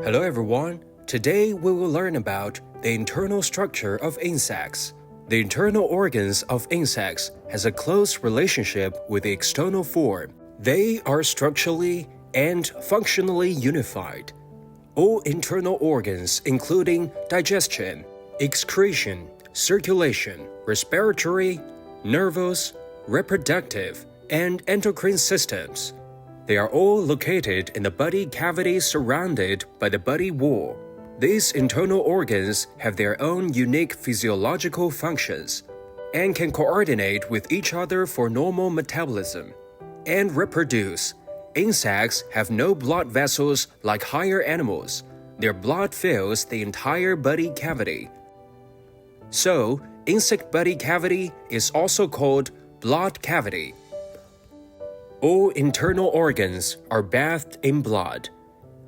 Hello everyone, today we will learn about the internal structure of insects. The internal organs of insects has a close relationship with the external form. They are structurally and functionally unified. All internal organs including digestion, excretion, circulation, respiratory, nervous, reproductive, and endocrine systems. They are all located in the body cavity surrounded by the body wall. These internal organs have their own unique physiological functions and can coordinate with each other for normal metabolism and reproduce. Insects have no blood vessels like higher animals. Their blood fills the entire body cavity. So, insect body cavity is also called blood cavity. All internal organs are bathed in blood.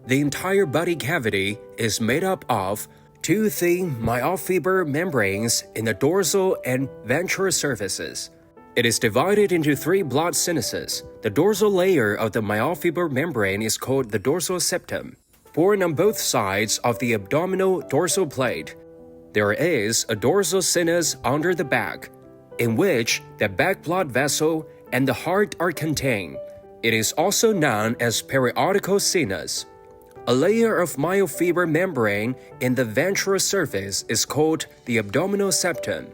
The entire body cavity is made up of two thin myofiber membranes in the dorsal and ventral surfaces. It is divided into three blood sinuses. The dorsal layer of the myofiber membrane is called the dorsal septum. Borne on both sides of the abdominal dorsal plate, there is a dorsal sinus under the back, in which the back blood vessel and the heart are contained. It is also known as periodical sinus. A layer of myofiber membrane in the ventral surface is called the abdominal septum.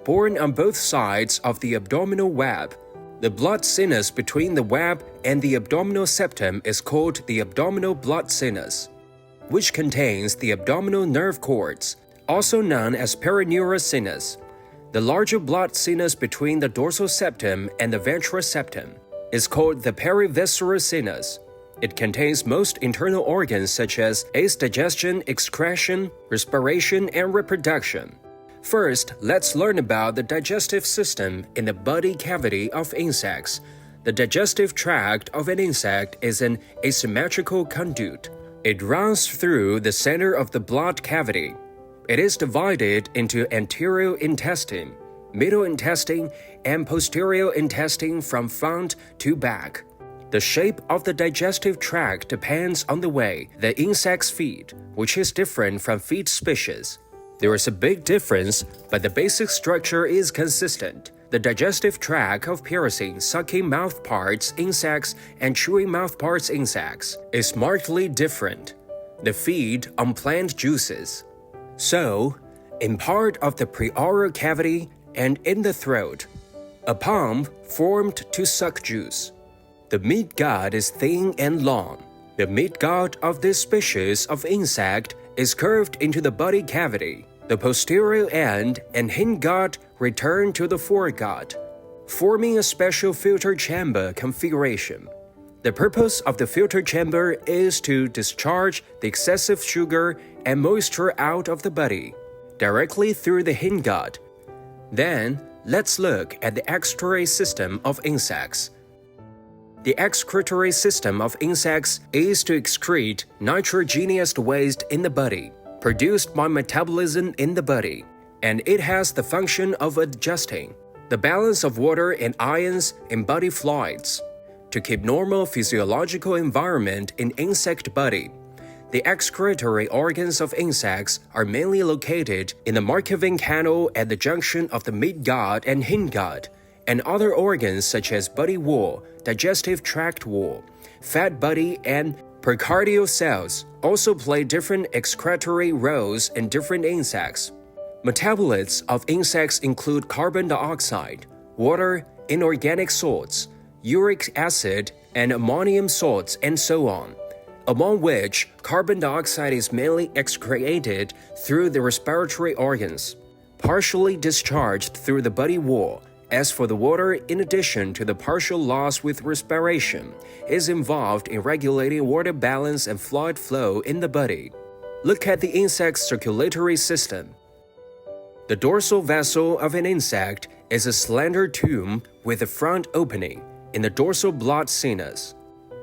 Borne on both sides of the abdominal web, the blood sinus between the web and the abdominal septum is called the abdominal blood sinus, which contains the abdominal nerve cords, also known as perineural sinus. The larger blood sinus between the dorsal septum and the ventral septum is called the perivisceral sinus. It contains most internal organs such as digestion, excretion, respiration, and reproduction. First, let's learn about the digestive system in the body cavity of insects. The digestive tract of an insect is an asymmetrical conduit. It runs through the center of the blood cavity. It is divided into anterior intestine, middle intestine, and posterior intestine from front to back. The shape of the digestive tract depends on the way the insects feed, which is different from feed species. There is a big difference, but the basic structure is consistent. The digestive tract of piercing, sucking mouthparts insects and chewing mouthparts insects is markedly different. They feed on plant juices. So, in part of the preoral cavity and in the throat, a pump formed to suck juice. The midgut is thin and long. The midgut of this species of insect is curved into the body cavity. The posterior end and hindgut return to the foregut, forming a special filter chamber configuration. The purpose of the filter chamber is to discharge the excessive sugar and moisture out of the body, directly through the hindgut. Then, let's look at the excretory system of insects. The excretory system of insects is to excrete nitrogenous waste in the body, produced by metabolism in the body, and it has the function of adjusting the balance of water and ions in body fluids. To keep normal physiological environment in insect body, the excretory organs of insects are mainly located in the Markov canal at the junction of the midgut and hindgut, and other organs such as body wall, digestive tract wall, fat body, and precardial cells also play different excretory roles in different insects. Metabolites of insects include carbon dioxide, water, inorganic salts, uric acid, and ammonium salts, and so on, among which carbon dioxide is mainly excreted through the respiratory organs, partially discharged through the body wall. As for the water, in addition to the partial loss with respiration, is involved in regulating water balance and fluid flow in the body. Look at the insect's circulatory system. The dorsal vessel of an insect is a slender tube with a front opening in the dorsal blood sinus.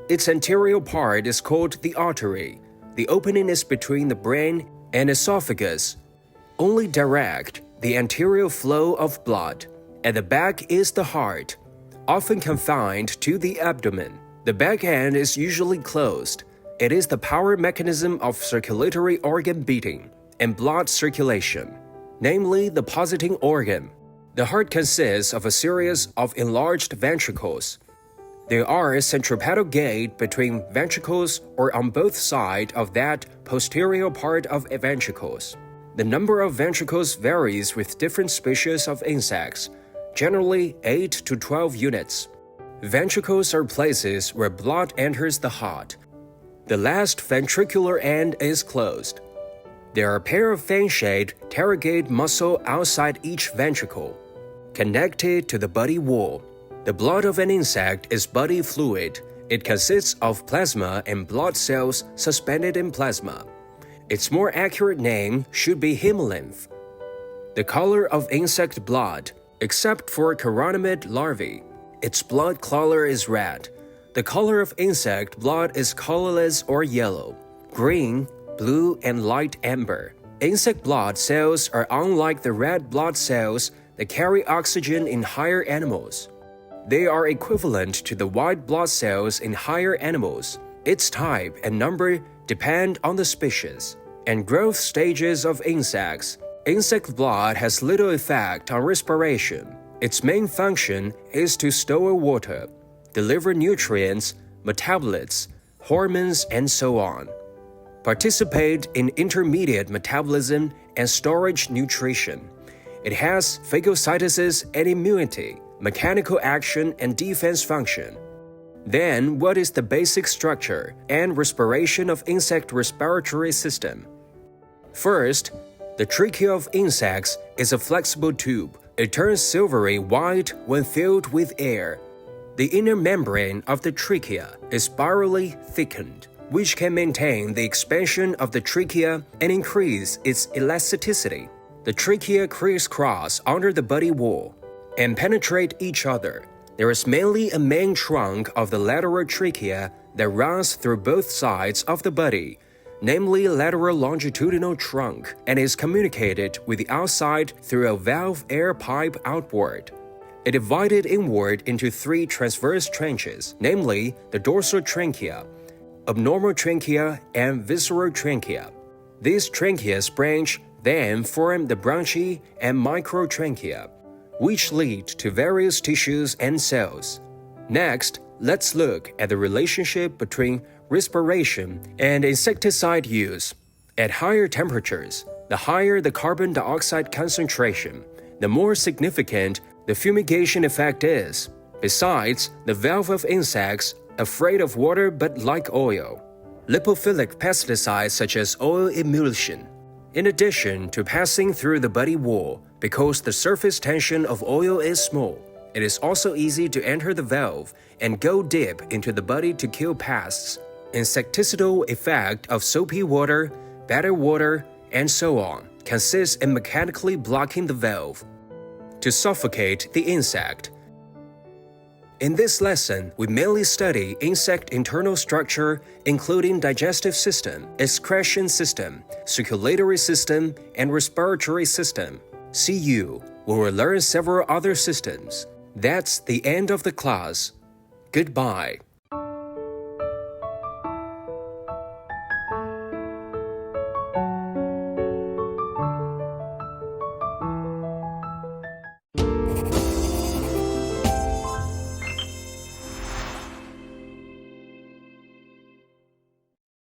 Its anterior part is called the artery. The opening is between the brain and esophagus. Only direct the anterior flow of blood. At the back is the heart, often confined to the abdomen. The back end is usually closed. It is the power mechanism of circulatory organ beating and blood circulation, namely the positing organ. The heart consists of a series of enlarged ventricles. There are a centripetal gate between ventricles or on both sides of that posterior part of ventricles. The number of ventricles varies with different species of insects, generally 8 to 12 units. Ventricles are places where blood enters the heart. The last ventricular end is closed. There are a pair of fan-shaped pterygoid muscles outside each ventricle, connected to the body wall. The blood of an insect is body fluid. It consists of plasma and blood cells suspended in plasma. Its more accurate name should be hemolymph. The color of insect blood, except for chironomid larvae, its blood color is red. The color of insect blood is colorless or yellow, green, blue, and light amber. Insect blood cells are unlike the red blood cells that carry oxygen in higher animals. They are equivalent to the white blood cells in higher animals. Its type and number depend on the species and growth stages of insects. Insect blood has little effect on respiration. Its main function is to store water, deliver nutrients, metabolites, hormones, and so on. Participate in intermediate metabolism and storage nutrition. It has phagocytosis and immunity, mechanical action and defense function. Then, what is the basic structure and respiration of insect respiratory system? First, the trachea of insects is a flexible tube. It turns silvery white when filled with air. The inner membrane of the trachea is spirally thickened, which can maintain the expansion of the trachea and increase its elasticity. The trachea crisscross under the body wall and penetrate each other. There is mainly a main trunk of the lateral trachea that runs through both sides of the body, namely lateral longitudinal trunk, and is communicated with the outside through a valve air pipe outward. It divided inward into 3 transverse trenches, namely the dorsal trachea, abnormal trachea, and visceral trachea. These tracheas branch, then form the bronchi and microtrachea, which lead to various tissues and cells. Next, let's look at the relationship between respiration and insecticide use. At higher temperatures, the higher the carbon dioxide concentration, the more significant the fumigation effect is. Besides, the valve of insects, afraid of water but like oil, lipophilic pesticides such as oil emulsion. In addition to passing through the body wall, because the surface tension of oil is small, it is also easy to enter the valve and go deep into the body to kill pests. Insecticidal effect of soapy water, better water, and so on consists in mechanically blocking the valve to suffocate the insect. In this lesson, we mainly study insect internal structure, including digestive system, excretion system, circulatory system, and respiratory system. See you, we will learn several other systems. That's the end of the class. Goodbye.